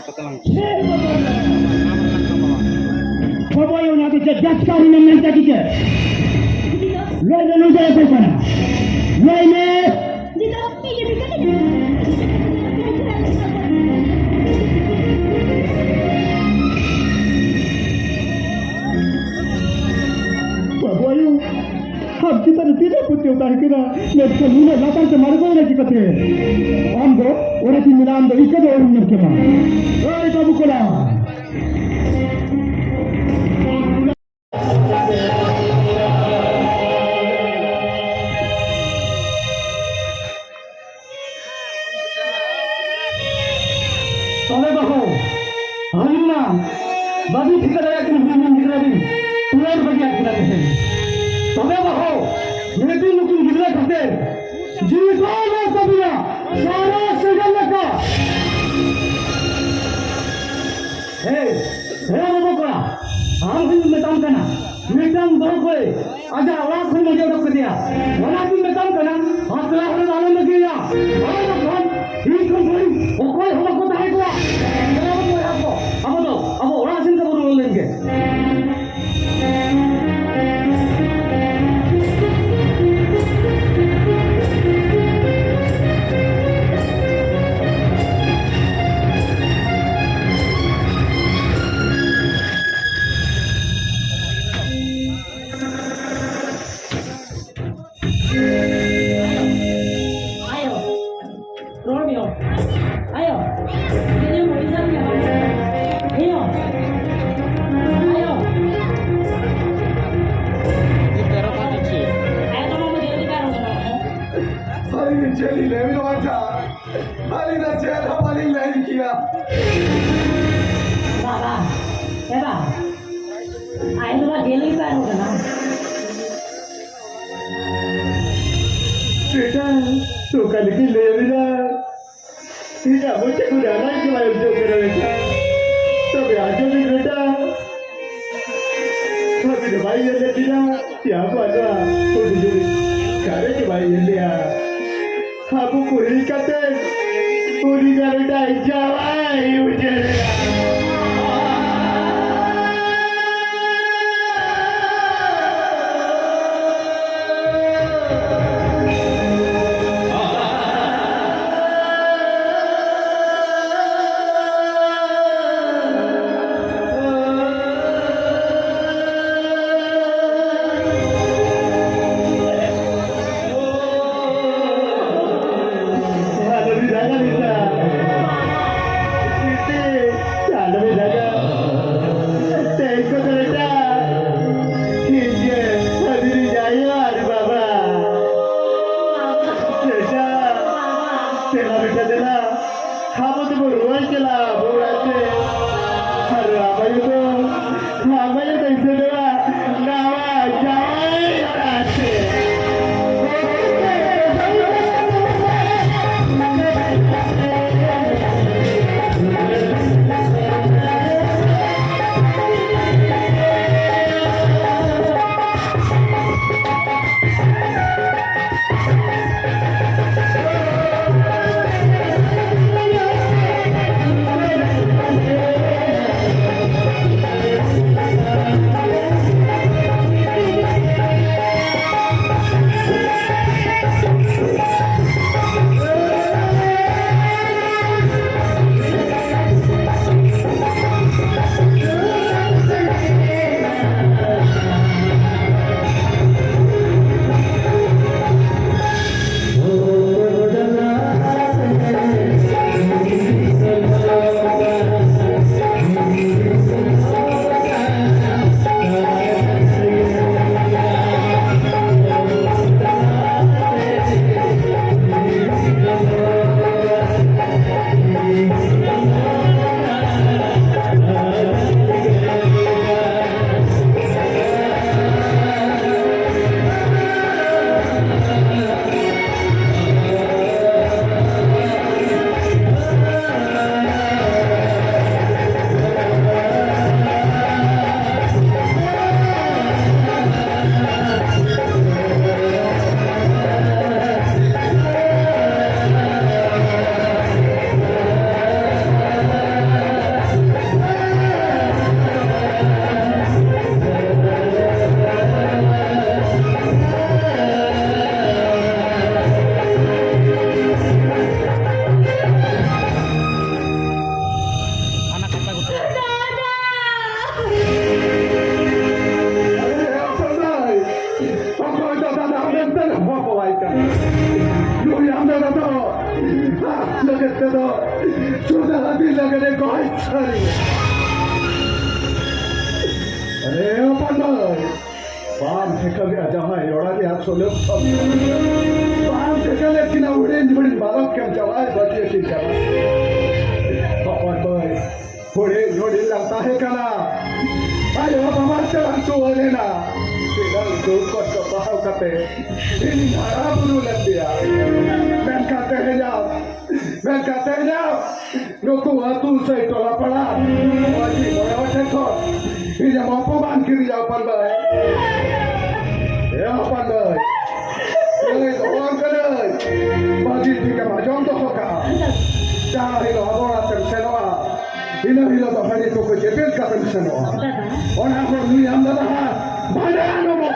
Kau yang nak kita dasar dengan mental kita. Lain lalu saya berkata, lain ni. Bapak ayu, हम kita tidak putih utar kira, lepas ni lapan se margo lagi kate. Ambo, orang ti milam do ikat orang ni kema. Oi kamu kola. Toleh bahu, hari na, bagi kita raya kini bimbing kita ni, tuan bagi aku nak kesen. Toleh bahu, mereka mungkin kita kesen. Jika ada sabila, sana segan leka. Hey babu kola, हम भी मैदान करना, मैदान दौड़ कोई, आजा आवाज खुल मुझे उड़क दिया, वाला भी मैदान करना, हौसला होने वालों ने किया, और लोग हम ही कोई, वो कोई हमको ताहे को, अब orang sini tak boleh lagi. Jelly le भी वाचा, हाली ना जेल हमारी नहीं किया। बाबा, आये तो बात जेल ही पैर होगा ना। बेटा, तो कल की ले भी ना, ठीक है मुझे कुछ आना ही क्यों जो करो बेटा, तो ब्याजो भी बेटा, तो भी भाई ये ले बिना, क्या बाता, तो जो करे कि भाई ये ले आ Aku kuri kata, kuri kalau dah jawai hujan. itu tuh sudah habis lagi deh kau cari. Ada apa nih? Paham sekali aja hai orang yang soleh. Paham sekali kita udah jadi balap kan jawab bagi kita. Kawan boy, boleh jadi langkah kana. Ayo paman jalan tua lena. Tinggal dukot ke bahau kate. Ini harap dulu dia. Ben katanya, nuku atu saya tolak pala. Wajib boleh cekot. Ini mau paman kiri jawapan boy. Ya apa boy? Ini orang kena. Bagi tiga macam tu hoka. Jangan hilo orang tersenua. Hilo bahan itu kejepit kata tersenua. Orang orang ni anda dah. Banyak nombor.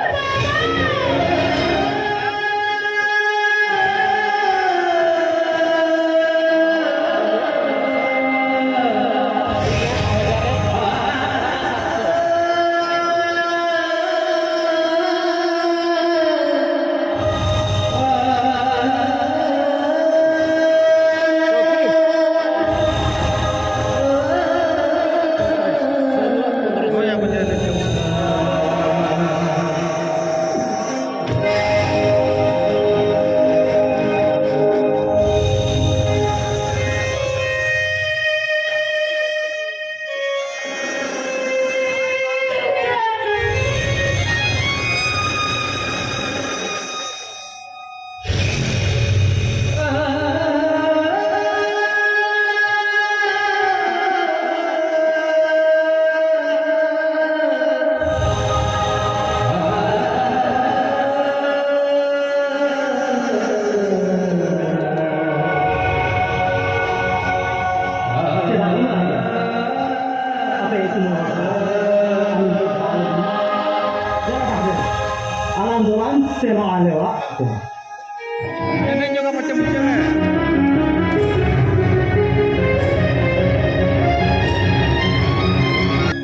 Alam sema alewa. Ini juga macam-macam ya.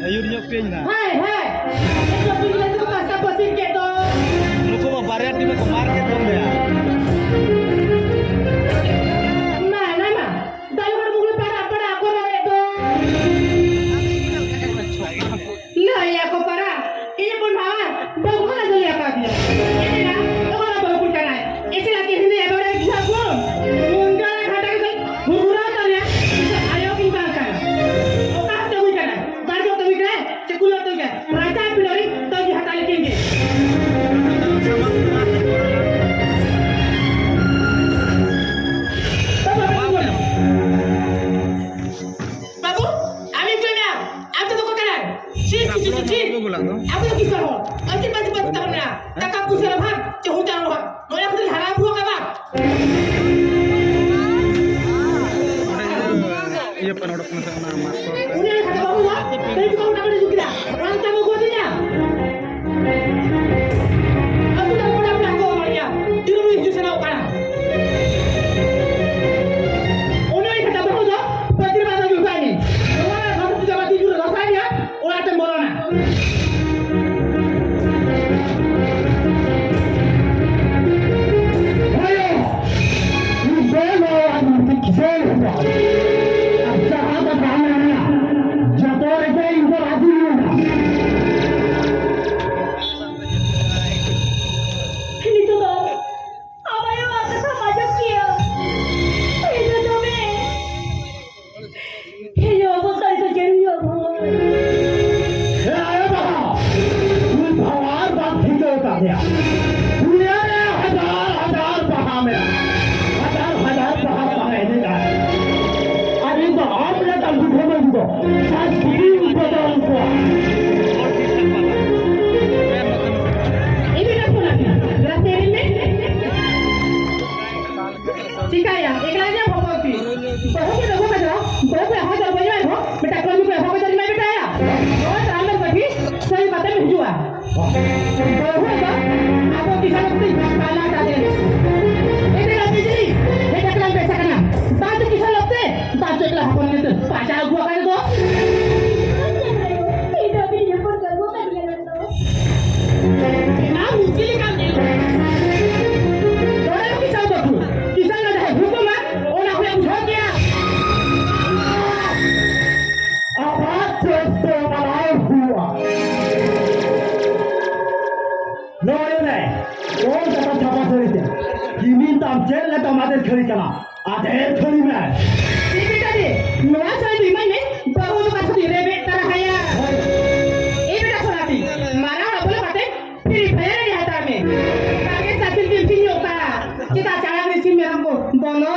Ayurnya pianya. Hai, hai. Itu pilih itu masa posisi gitu. Lu kok varian di market dong ya? Mana mah? Dari mana mungkin para aku nak itu. Lah ya aku para. Ini pun bawa. Bawa aja ya kak dia. Ini lah. Orang bawa pun kan. Isi lagi ini ya bawa kita pun. Mungkin ada itu. Murah kan ya. Ayo kita kan. Otak tahu kan. Baru tahu kan. Cekulah tahu kan. Raja pilih tahu di hati tinggi. Babu, আমি কই না আমি তো কথা না ছি ছি ছি ছি aku lagi sahur nanti pasti tahu na kakak ku salah paham jauh jauh paham mau aku harap buang apa Iya penodok nama. udah kata babu lah dari juga udah ada juga orang tamu gua dia aku tak pernah belakang orangnya di rumah itu sana ukana udah kata babu lah pasti pada juga ni orang kamu tidak mati juga rasanya orang temborona Ayo, ini bela orang dikisah. अच्छा हाँ तो काम है ना जतोर के इनको राजी नहीं होना ini tuh apa yang akan sama dia itu tuh me ini aku tadi tuh jadi aku है आया बाबा तू भगवान बात ठीक होता है दुनिया में हजार बहा में हजार बहा समझने का अरे तो आपने कल दुखों में दुखो साथ पूरी बता उनको ini dah pula rasa ini jika ya ikhlasnya apa sih bahwa kita bukan dah bahwa hanya banyak itu kita kalau juga bahwa jadi mai kita ya bahwa terlambat bagi saya kata menjual bahwa apa bisa lebih kalah tadi ini lagi jadi kita kelam pesa kena bantu kisah lebih bantu kelah apa itu pacar gua kan itu tidak bisa pun gua kan dia itu nah mungkin kan orang kisah bagus kisah ada hukum kan orang yang buat dia tam cel la tomater khari kana ade khari me Ini tadi, nuan saya di mana? Baru tu kasih di rebek tarahaya. Ini dah solati. Mana orang boleh mati? Pilih bayar di hati kami. Kami sasil di sini oka. Kita jangan di sini merangkul. Bono